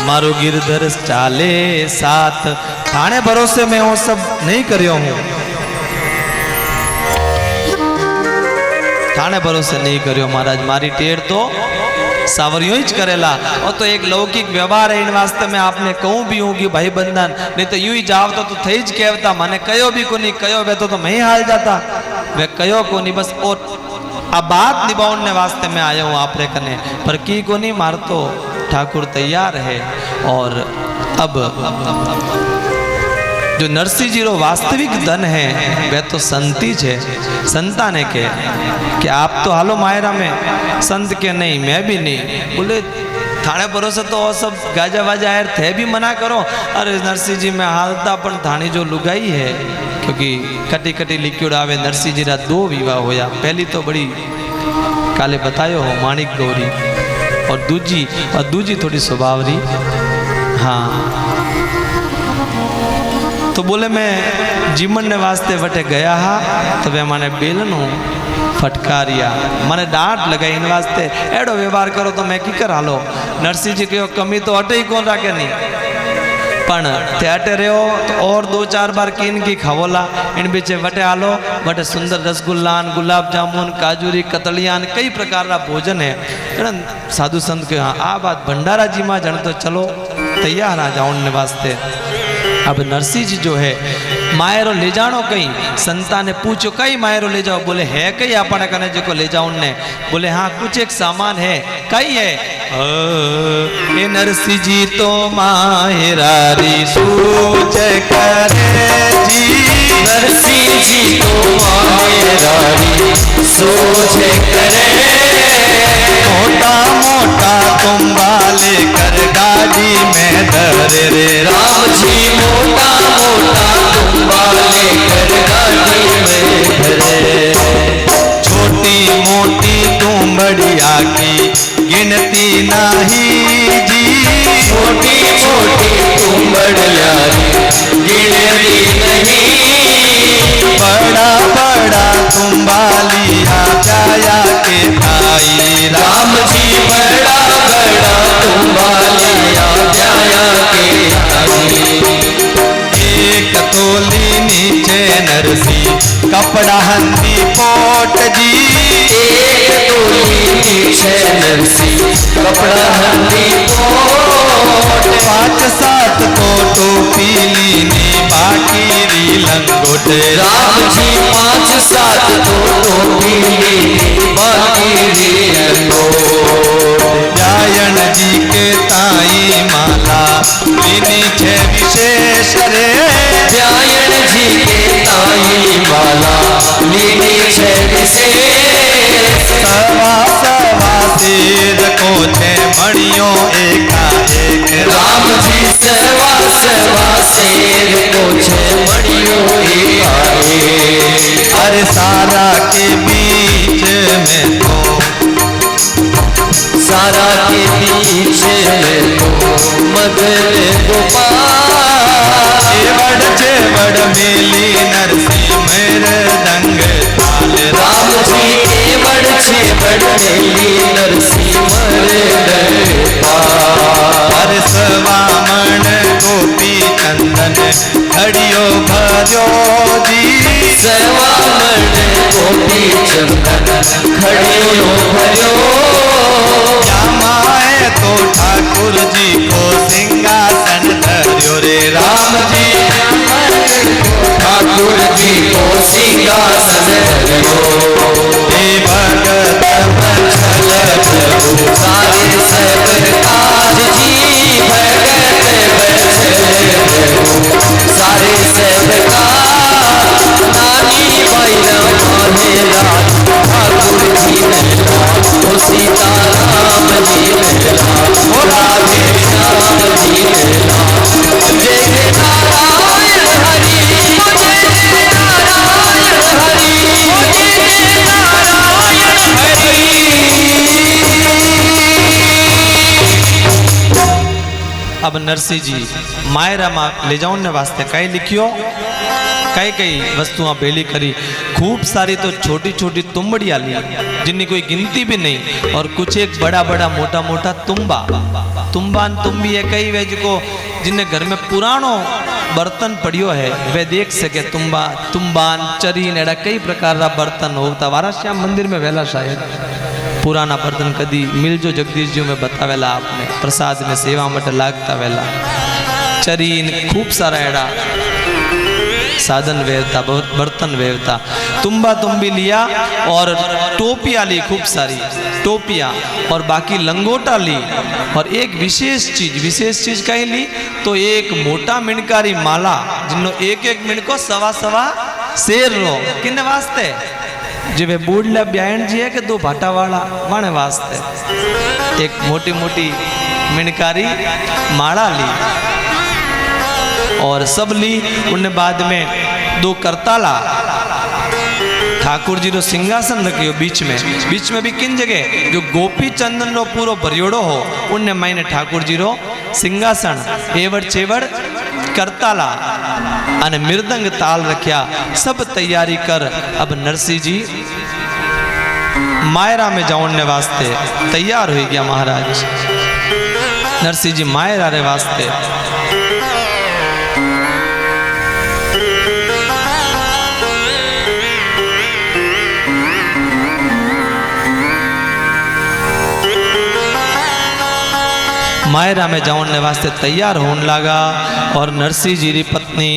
मारो गिरधर चाले साथ। थाने भरोसे मैं वो सब नहीं करियो हूं, थाने भरोसे नहीं करियो महाराज, मारी टेर तो सावरियों ही करेला। और तो एक लौकिक व्यवहार है, इन वास्ते में आपने कहूं भी हूं कि भाई बंधन, नहीं तो यूं ही जाव तो थे ज कहता, माने कयो भी को नहीं कयो वे तो मैं ही हाल जाता, वे कयो को नहीं बस। और अब बात निभाने वास्ते मैं आया हूं आप रे कने, पर की को नहीं मार तो ठाकुर तैयार है। और अब जो नरसिंह जी रो वास्तविक धन है वह तो संतीज है, संता ने के कि आप तो हालो मायरा में, संत के नहीं मैं भी नहीं। बोले थाने भरोसे तो वो सब गाजा वाजा यार थे भी मना करो, अरे नरसिंह जी में हालता पण थानी जो लुगाई है, क्योंकि कटी कटी लिक्विड आवे। नरसिंह जी रा 2 विवाह होया, पहली तो बड़ी काले बतायो हो माणिक गौरी, और दूजी थोड़ी स्वभावरी। हाँ तो बोले मैं जीवन ने वास्ते वटे गया हा, तो वे माने बेलनो फटकारिया, माने डांट लगाई, इन वास्ते एडो व्यवहार करो तो मैं की कर हालो। नरसिंह जी कहो कमी तो अटे ही कौन राखे नहीं, पण ते अटे रहो तो और 2-4 बार किन की खावोला, इन बीचे वटे हालो, वटे सुंदर रसगुल्लान गुलाब जामुन काजूरी कतलियान कई प्रकार का भोजन है। साधु संत के हाँ आ बात भंडारा जी में जन तो चलो तैयार आ जाओ ने वास्ते। अब नरसिंह जी जो है मायरो ले जानो कहीं, संता ने पूछो कई मायरो ले जाओ, बोले है कई अपने कने जो को ले जाओ ने, बोले हाँ कुछ एक सामान है, कई है। ए नरसिंह जी तो मायरारी सूझ करे जी, नरसिंह जी तो मायरारी सूझ करे, मोटा मोटा तुम्बा लेकर गाड़ी में धरे रे राम जी, मोटा मोटा तुम्बा लेकर गाड़ी में धरे। छोटी मोटी तुम्बड़िया की गिनती नहीं जी, छोटी मोटी तुम्बड़िया की गिनती नहीं, बड़ा बड़ा तुम्बा लिया जाया के भाई राम जी, बड़ा बड़ा तुम्बा लिया जाया के भाई। एक तोली नीचे नरसिंह कपड़ा हंदी पोट जी, एक तोली नीचे नरसिंह कपड़ा हंदी पोट, 5-7 तो टोपी लीनी बाकी री लंगोट राम जी, 5-7 तो टोपी लीनी बाकी री लंगोट। जायण जी के ताई माला लीनी छे विशेष रे, जायण जी के ताई माला लीनी छेड़ से सवा सवा सिर को छे मणियों एका एक राम जी सवा सवा शेर को छे मणियों एकाएक अरे सारा के बीच में तो सारा के पीछे में तो मगन गोपाल जेवड़ मेली नरसिंह मृदंग ताल राम जी केवड़ छेवड़ मेली नरसिंह मृदंग हर सवामण गोपी चंदन खड़ियो भजो जी सवामण गोपी चंदन खड़ियो भजो श्यामाए तो ठाकुर जी को सिंहासन धर्यो रे राम जी ठाकुर जी को सिंहासन धर्यो हे भगत वत्सल प्रभु सारे सब काज जी भगत वत्सल प्रभु सारे सब काज नानी बैरा माहेरा ठाकुर जी नैना ओ सीता राम जी नैना ओ राधे श्याम जी नैना जय नारायण हरि जय नारायण हरि जय नारायण अब नरसिंह जी मायरा में ले जाओ ने वास्ते कई लिखियो कई कई वस्तुआं बेली करी खूब सारी तो छोटी छोटी तुंबड़ियां ली जिनकी कोई गिनती भी नहीं और कुछ एक बड़ा बड़ा मोटा मोटा तुम्बान तुम्बी है कई वे जिको जिन्हें घर में पुरानो बर्तन पड़ियो है वे देख सके तुम्बान चरीन एड़ा कई प्रकार का बर्तन होता वारा श्याम मंदिर में वेला शायद पुराना बर्तन कदी मिल जो जगदीश जी में बतावेला आपने प्रसाद में सेवा मट लागता वेला चरीन खूब सारा एड़ा साधन वेवता बर्तन वेवता तुम्बा तुम्बी लिया और टोपियां ली खूब सारी टोपियां और बाकी लंगोटा ली और एक विशेष चीज कहीं ली तो एक मोटा मिणकारी माला जिन्नो एक एक मिण को सवा सवा शेर रो किन्ने वास्ते जिवे बूढ़ला ब्यायण जी है कि दो भाटा वाला वाणे वास्ते एक मोटी मोटी मिणकारी माला ली और सब ली उन्हें बाद में दो करताला ठाकुर जी रो सिंहासन रखियो बीच में भी किन जगह जो गोपी चंदन रो पूरो भरियोड़ो हो उन्हें मैंने ठाकुर जी रो सिंहासन एवड़ चेवड़ करताला अने मृदंग ताल रखिया सब तैयारी कर अब नरसिंह जी मायरा में जाने वास्ते तैयार हो गया महाराज नरसिंह जी मायरा रे वास्ते मायरा में जाने वास्ते तैयार होने लगा और नरसिंह जी री पत्नी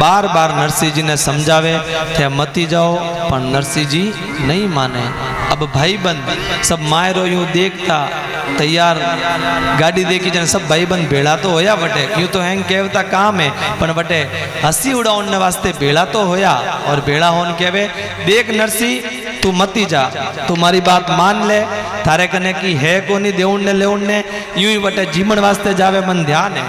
बार बार नरसिंह जी ने समझावे थे मती जाओ पर नरसिंह जी नहीं माने अब भाई बंद सब मायरो यूं देखता तैयार गाड़ी देखी जन सब भाई बंद भेड़ा तो होया बटे यूं तो हैंग कहता काम है पर बटे हंसी उड़ाने वास्ते भेड़ा तो होया और भेड़ा होन कहवे देख नरसिंह तू मती जा तुम्हारी बात मान ले थारे कने की है को नहीं देउन ने लेउन ने यूं ही बटे जीवन वास्ते जावे मन ध्यान है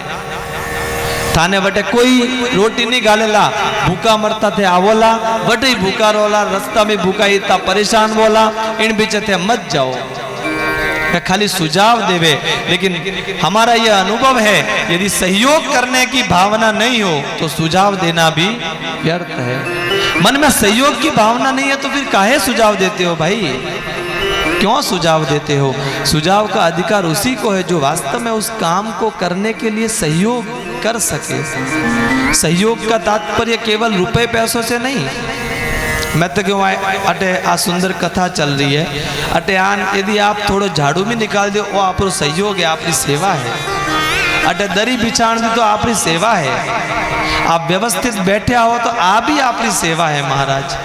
थाने बटे कोई रोटी नहीं गालेला भूखा मरता थे आवोला बटे ही भूखा रोला रास्ता में भूखा इतना परेशान बोला इन बीच थे मत जाओ खाली सुझाव देवे लेकिन हमारा यह अनुभव है यदि सहयोग करने की भावना नहीं हो तो सुझाव देना भी व्यर्थ है मन में सहयोग की भावना नहीं है तो फिर काहे सुझाव देते हो भाई क्यों सुझाव देते हो सुझाव का अधिकार उसी को है जो वास्तव में उस काम को करने के लिए सहयोग कर सके सहयोग का तात्पर्य केवल रुपए पैसों से नहीं मैं तो क्यों अटे आ सुंदर कथा चल रही है अटे आन यदि आप थोड़ो झाड़ू भी निकाल दो वो आप सहयोग है आपकी सेवा है अटे दरी बिछाण दी तो आपकी सेवा है आप व्यवस्थित बैठे हो तो आप ही आपकी सेवा है महाराज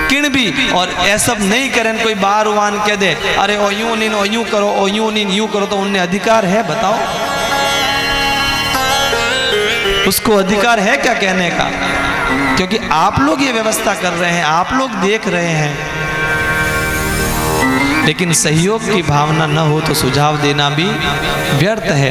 किन भी और ऐसा नहीं करें कोई बार वान कह दे अरे ओ यूं नहीं ओ यूं करो ओ यूं नहीं यूं करो तो उन्हें अधिकार है बताओ उसको अधिकार है क्या कहने का? क्योंकि आप लोग ये व्यवस्था कर रहे हैं, आप लोग देख रहे हैं। लेकिन सहयोग की भावना न हो तो सुझाव देना भी व्यर्थ है।